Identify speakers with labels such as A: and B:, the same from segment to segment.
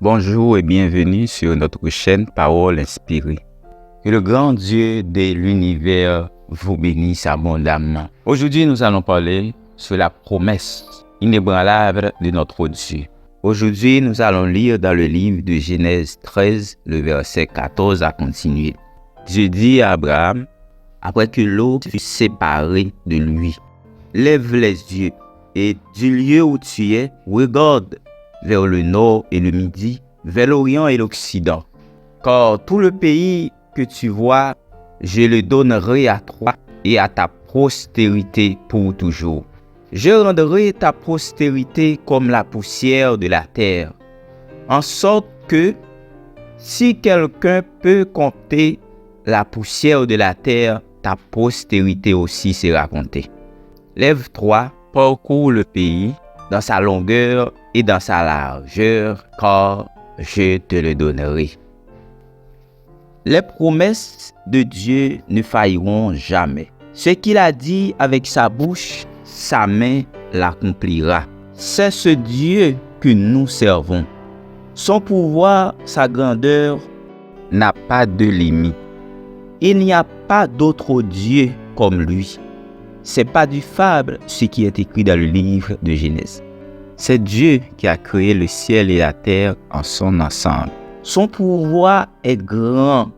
A: Bonjour et bienvenue sur notre chaîne Parole Inspirée. Que le grand Dieu de l'univers vous bénisse abondamment. Aujourd'hui, nous allons parler sur la promesse inébranlable de notre Dieu. Aujourd'hui, nous allons lire dans le livre de Genèse 13, le verset 14 à continuer. Dieu dit à Abraham, après que l'eau fut séparée de lui, lève les yeux et du lieu où tu es, regarde vers le nord et le midi, vers l'orient et l'occident. Car tout le pays que tu vois, je le donnerai à toi et à ta postérité pour toujours. Je rendrai ta postérité comme la poussière de la terre, en sorte que, si quelqu'un peut compter la poussière de la terre, ta postérité aussi sera comptée. Lève-toi, parcours le pays, dans sa longueur et dans sa largeur, car je te le donnerai. Les promesses de Dieu ne failliront jamais. Ce qu'il a dit avec sa bouche, sa main l'accomplira. C'est ce Dieu que nous servons. Son pouvoir, sa grandeur n'a pas de limite. Il n'y a pas d'autre Dieu comme lui. C'est pas du fable ce qui est écrit dans le livre de Genèse. C'est Dieu qui a créé le ciel et la terre en son ensemble. Son pouvoir est grand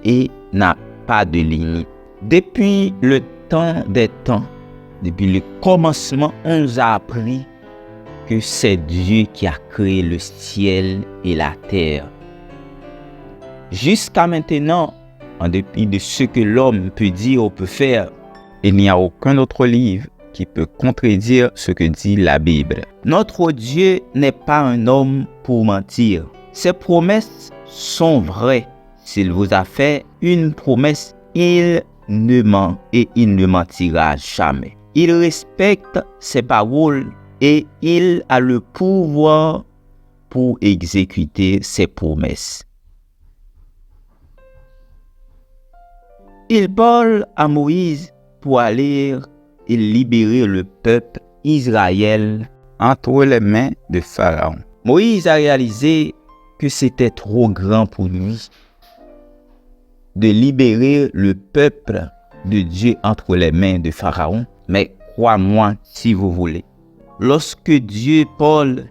A: et n'a pas de limite. Depuis le temps des temps, depuis le commencement, on nous a appris que c'est Dieu qui a créé le ciel et la terre. Jusqu'à maintenant, en dépit de ce que l'homme peut dire ou peut faire, il n'y a aucun autre livre qui peut contredire ce que dit la Bible. Notre Dieu n'est pas un homme pour mentir. Ses promesses sont vraies. S'il vous a fait une promesse, il ne ment et il ne mentira jamais. Il respecte ses paroles et il a le pouvoir pour exécuter ses promesses. Il parle à Moïse pour aller et libérer le peuple Israël entre les mains de Pharaon. Moïse a réalisé que c'était trop grand pour lui de libérer le peuple de Dieu entre les mains de Pharaon. Mais crois-moi si vous voulez, lorsque Dieu parle,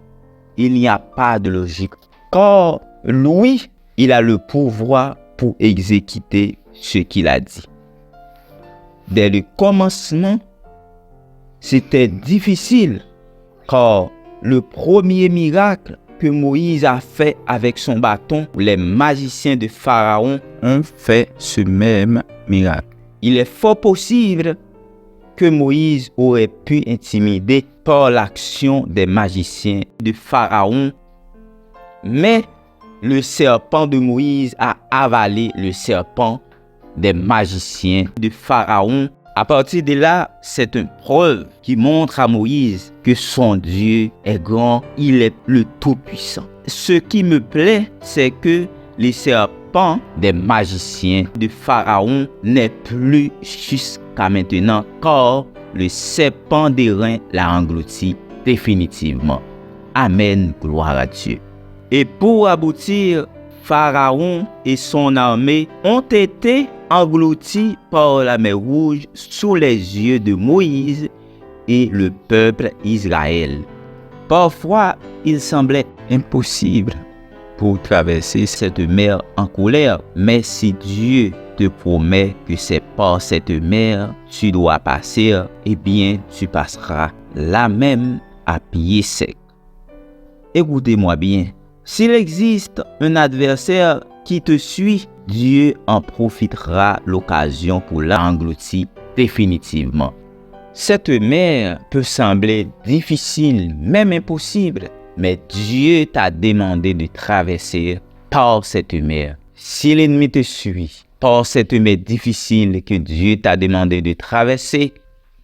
A: il n'y a pas de logique. Car lui, il a le pouvoir pour exécuter ce qu'il a dit. Dès le commencement, c'était difficile, car le premier miracle que Moïse a fait avec son bâton, les magiciens de Pharaon ont fait ce même miracle. Il est fort possible que Moïse aurait pu intimider par l'action des magiciens de Pharaon, mais le serpent de Moïse a avalé le serpent des magiciens de Pharaon. À partir de là, c'est une preuve qui montre à Moïse que son Dieu est grand, il est le Tout-Puissant. Ce qui me plaît, c'est que les serpents des magiciens de Pharaon n'est plus jusqu'à maintenant, car le serpent d'airain l'a englouti définitivement. Amen, gloire à Dieu. Et pour aboutir, Pharaon et son armée ont été engloutis par la mer Rouge sous les yeux de Moïse et le peuple Israël. Parfois, il semblait impossible pour traverser cette mer en colère, mais si Dieu te promet que c'est par cette mer tu dois passer, eh bien tu passeras là même à pied sec. Écoutez-moi bien. S'il existe un adversaire qui te suit, Dieu en profitera l'occasion pour l'engloutir définitivement. Cette mer peut sembler difficile, même impossible, mais Dieu t'a demandé de traverser par cette mer. Si l'ennemi te suit, par cette mer difficile que Dieu t'a demandé de traverser,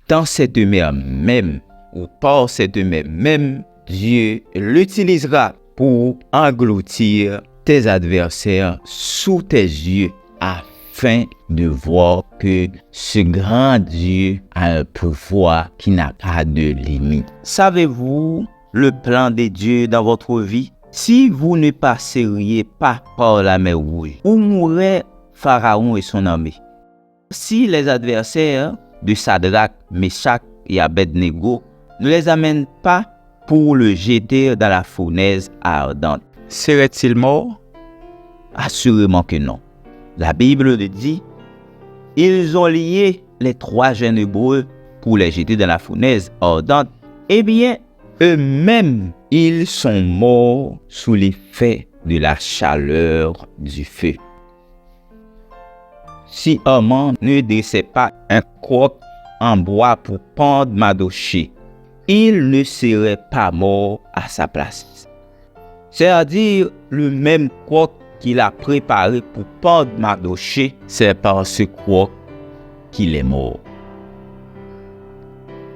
A: dans cette mer même, ou par cette mer même, Dieu l'utilisera pour engloutir tes adversaires sous tes yeux afin de voir que ce grand Dieu a un pouvoir qui n'a pas de limite. Savez-vous le plan de Dieu dans votre vie? Si vous ne passeriez pas par la mer Rouge, où mourrait Pharaon et son armée? Si les adversaires de Sadrach, Meshach et Abednego ne les amènent pas pour le jeter dans la fournaise ardente, serait-il mort? Assurément que non. La Bible le dit, ils ont lié les 3 jeunes Hébreux pour les jeter dans la fournaise ardente. Eh bien, eux-mêmes, ils sont morts sous l'effet de la chaleur du feu. Si Haman ne dressait pas un croc en bois pour pendre Mardochée, il ne serait pas mort à sa place. C'est-à-dire, le même croc qu'il a préparé pour pendre Mardochée, c'est par ce croc qu'il est mort.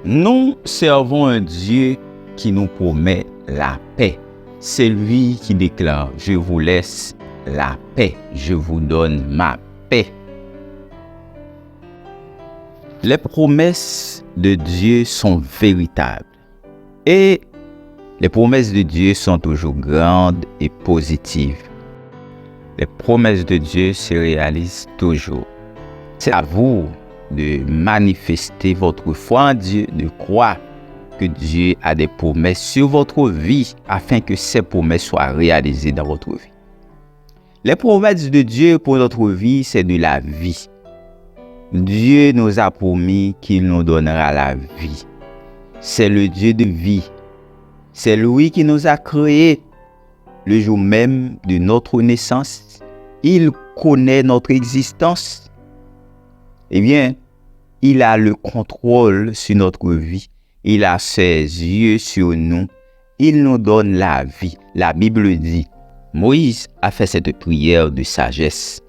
A: Nous servons un Dieu qui nous promet la paix. C'est lui qui déclare, je vous laisse la paix, je vous donne ma paix. Les promesses de Dieu sont véritables et les promesses de Dieu sont toujours grandes et positives. Les promesses de Dieu se réalisent toujours. C'est à vous de manifester votre foi en Dieu, de croire que Dieu a des promesses sur votre vie afin que ces promesses soient réalisées dans votre vie. Les promesses de Dieu pour notre vie, c'est de la vie. Dieu nous a promis qu'il nous donnera la vie. C'est le Dieu de vie. C'est lui qui nous a créés le jour même de notre naissance. Il connaît notre existence. Eh bien, il a le contrôle sur notre vie. Il a ses yeux sur nous. Il nous donne la vie. La Bible dit, Moïse a fait cette prière de sagesse.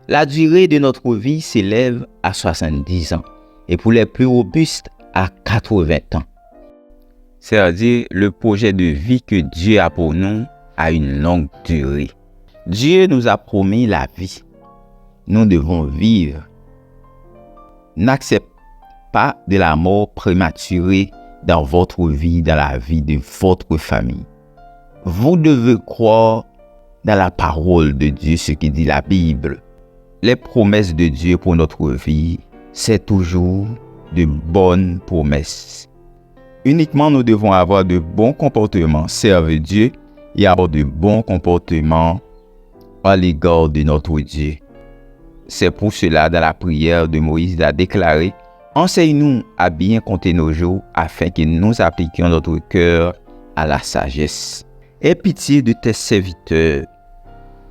A: La durée de notre vie s'élève à 70 ans et pour les plus robustes à 80 ans. C'est-à-dire le projet de vie que Dieu a pour nous a une longue durée. Dieu nous a promis la vie. Nous devons vivre. N'acceptez pas de la mort prématurée dans votre vie, dans la vie de votre famille. Vous devez croire dans la parole de Dieu, ce qui dit la Bible. Les promesses de Dieu pour notre vie, c'est toujours de bonnes promesses. Uniquement, nous devons avoir de bons comportements, servir Dieu et avoir de bons comportements à l'égard de notre Dieu. C'est pour cela, dans la prière de Moïse, il a déclaré « Enseigne-nous à bien compter nos jours afin que nous appliquions notre cœur à la sagesse. Aie pitié de tes serviteurs.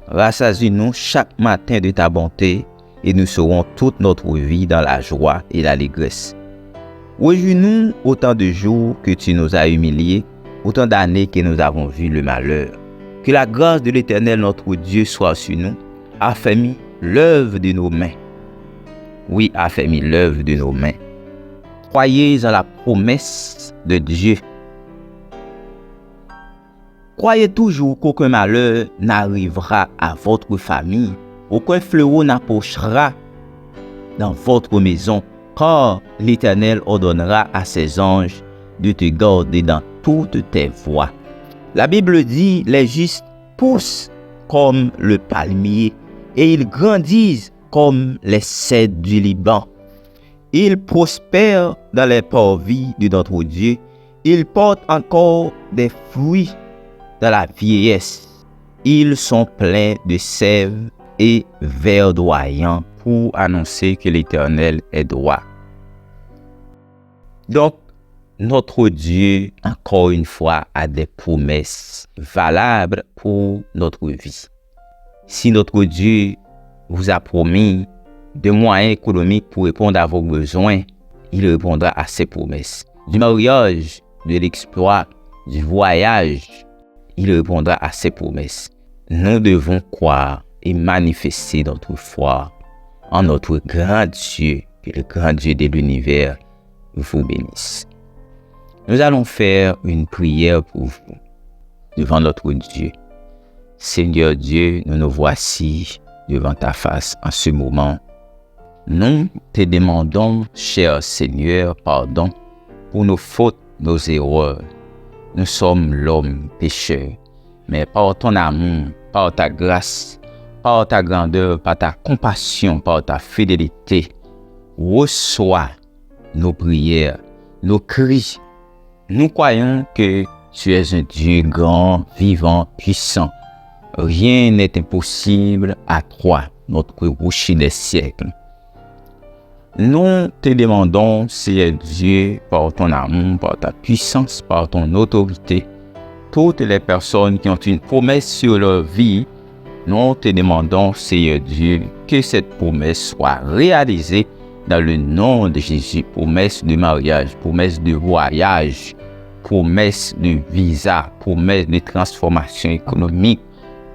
A: Rassasie-nous chaque matin de ta bonté et nous serons toute notre vie dans la joie et l'allégresse. Réjouis-nous autant de jours que tu nous as humiliés, autant d'années que nous avons vu le malheur. Que la grâce de l'Éternel notre Dieu soit sur nous, affermis l'œuvre de nos mains. Oui, affermis l'œuvre de nos mains. Croyez en la promesse de Dieu. Croyez toujours qu'aucun malheur n'arrivera à votre famille, aucun fléau n'approchera dans votre maison, car l'Éternel ordonnera à ses anges de te garder dans toutes tes voies. La Bible dit, les justes poussent comme le palmier et ils grandissent comme les cèdres du Liban. Ils prospèrent dans les parvis de notre Dieu. Ils portent encore des fruits dans la vieillesse. Ils sont pleins de sève et verdoyants pour annoncer que l'Éternel est droit. Donc, notre Dieu, encore une fois, a des promesses valables pour notre vie. Si notre Dieu vous a promis des moyens économiques pour répondre à vos besoins, il répondra à ses promesses. Du mariage, de l'exploit, du voyage, il répondra à ses promesses. Nous devons croire et manifester notre foi en notre grand Dieu, que le grand Dieu de l'univers vous bénisse. Nous allons faire une prière pour vous devant notre Dieu. Seigneur Dieu, nous nous voici devant ta face en ce moment. Nous te demandons, cher Seigneur, pardon pour nos fautes, nos erreurs. nous sommes l'homme pécheur. Mais par ton amour, par ta grâce, par ta grandeur, par ta compassion, par ta fidélité, reçois nos prières, nos cris. Nous croyons que tu es un Dieu grand, vivant, puissant. Rien n'est impossible à toi, notre rocher des siècles. Nous te demandons, Seigneur Dieu, par ton amour, par ta puissance, par ton autorité, toutes les personnes qui ont une promesse sur leur vie, nous te demandons, Seigneur Dieu, que cette promesse soit réalisée dans le nom de Jésus. Promesse de mariage, promesse de voyage, promesse de visa, promesse de transformation économique,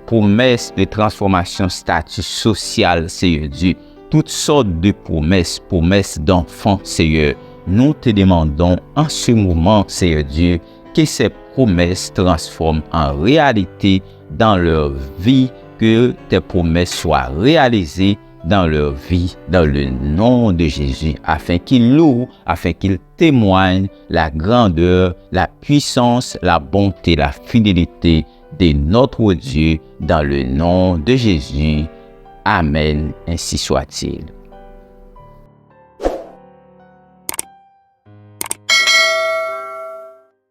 A: promesse de transformation statut social, Seigneur Dieu. Toutes sortes de promesses, promesses d'enfants, Seigneur. Nous te demandons en ce moment, Seigneur Dieu, que ces promesses transforment en réalité dans leur vie, que tes promesses soient réalisées dans leur vie, dans le nom de Jésus, afin qu'ils louent, afin qu'ils témoignent la grandeur, la puissance, la bonté, la fidélité de notre Dieu, dans le nom de Jésus. Amen, ainsi soit-il.